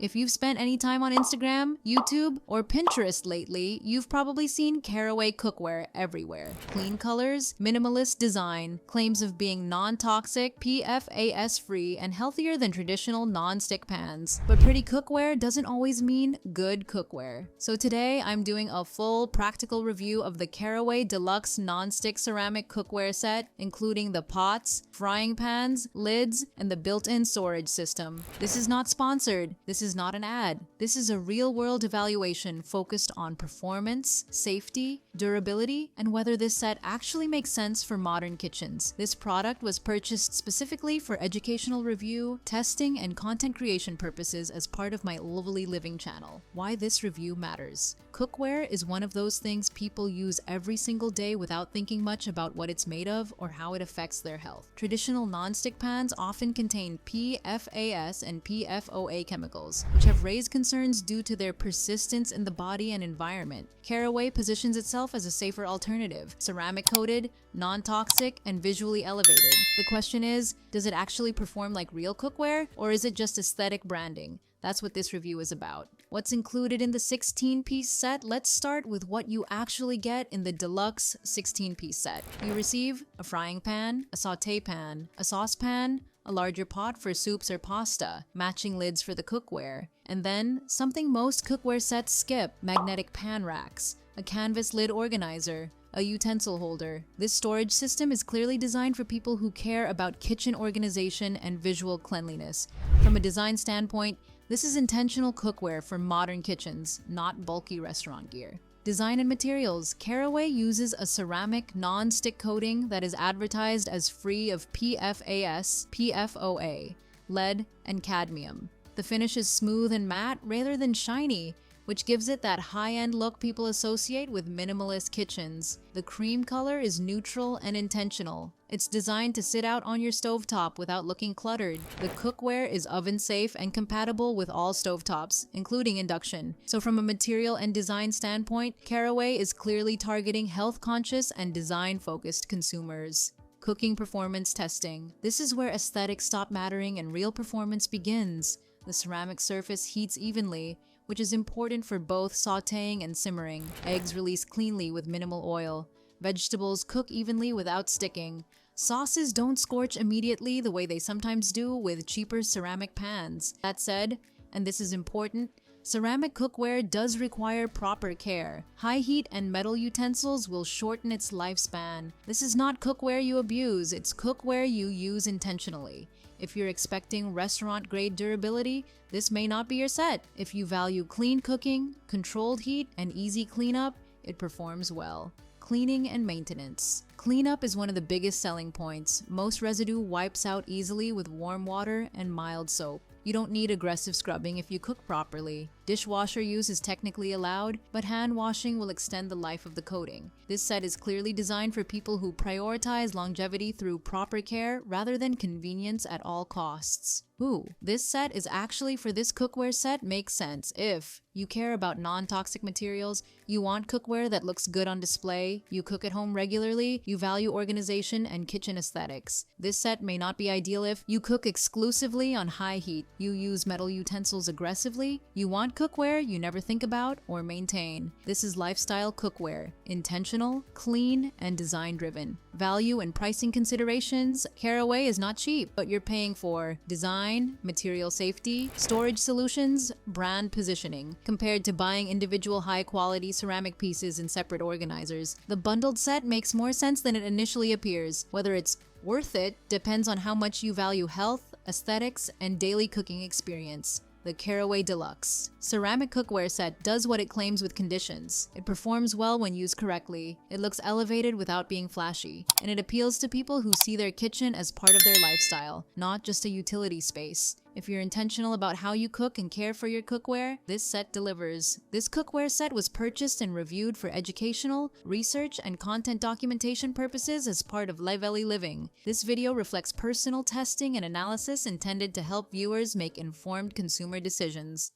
If you've spent any time on Instagram, YouTube, or Pinterest lately, you've probably seen Caraway cookware everywhere. Clean colors, minimalist design, claims of being non-toxic, PFAS-free, and healthier than traditional non-stick pans. But pretty cookware doesn't always mean good cookware. So today, I'm doing a full practical review of the Caraway Deluxe non-stick ceramic cookware set, including the pots, frying pans, lids, and the built-in storage system. This is not sponsored. This is not an ad. This is a real-world evaluation focused on performance, safety, durability, and whether this set actually makes sense for modern kitchens. This product was purchased specifically for educational review, testing, and content creation purposes as part of my Lovely Living channel. Why this review matters. Cookware is one of those things people use every single day without thinking much about what it's made of or how it affects their health. Traditional non-stick pans often contain PFAS and PFOA chemicals, which have raised concerns due to their persistence in the body and environment. Caraway positions itself as a safer alternative, ceramic-coated, non-toxic, and visually elevated. The question is, does it actually perform like real cookware, or is it just aesthetic branding? That's what this review is about. What's included in the 16-piece set? Let's start with what you actually get in the Deluxe 16-piece set. You receive a frying pan, a sauté pan, a saucepan, a larger pot for soups or pasta, matching lids for the cookware, and then something most cookware sets skip: magnetic pan racks, a canvas lid organizer, a utensil holder. This storage system is clearly designed for people who care about kitchen organization and visual cleanliness. From a design standpoint, this is intentional cookware for modern kitchens, not bulky restaurant gear. Design and materials. Caraway uses a ceramic non-stick coating that is advertised as free of PFAS, PFOA, lead, and cadmium. The finish is smooth and matte rather than shiny, which gives it that high-end look people associate with minimalist kitchens. The cream color is neutral and intentional. It's designed to sit out on your stovetop without looking cluttered. The cookware is oven-safe and compatible with all stovetops, including induction. So from a material and design standpoint, Caraway is clearly targeting health-conscious and design-focused consumers. Cooking performance testing. This is where aesthetics stop mattering and real performance begins. The ceramic surface heats evenly, which is important for both sautéing and simmering. Eggs release cleanly with minimal oil. Vegetables cook evenly without sticking. Sauces don't scorch immediately the way they sometimes do with cheaper ceramic pans. That said, and this is important, ceramic cookware does require proper care. High heat and metal utensils will shorten its lifespan. This is not cookware you abuse, it's cookware you use intentionally. If you're expecting restaurant-grade durability, this may not be your set. If you value clean cooking, controlled heat, and easy cleanup, it performs well. Cleaning and maintenance. Cleanup is one of the biggest selling points. Most residue wipes out easily with warm water and mild soap. You don't need aggressive scrubbing if you cook properly. Dishwasher use is technically allowed, but hand washing will extend the life of the coating. This set is clearly designed for people who prioritize longevity through proper care rather than convenience at all costs. Ooh, this set is actually for this cookware set makes sense if you care about non-toxic materials, you want cookware that looks good on display, you cook at home regularly, you value organization and kitchen aesthetics. This set may not be ideal if you cook exclusively on high heat, you use metal utensils aggressively, you want cookware you never think about or maintain. This is lifestyle cookware, intentional, clean, and design-driven. Value and pricing considerations. Caraway is not cheap, but you're paying for design, material safety, storage solutions, brand positioning. Compared to buying individual high-quality ceramic pieces in separate organizers, the bundled set makes more sense than it initially appears. Whether it's worth it depends on how much you value health, aesthetics, and daily cooking experience. The Caraway Deluxe ceramic cookware set does what it claims with conditions. It performs well when used correctly, it looks elevated without being flashy, and it appeals to people who see their kitchen as part of their lifestyle, not just a utility space. If you're intentional about how you cook and care for your cookware, this set delivers. This cookware set was purchased and reviewed for educational, research, and content documentation purposes as part of Lovely Living. This video reflects personal testing and analysis intended to help viewers make informed consumer decisions.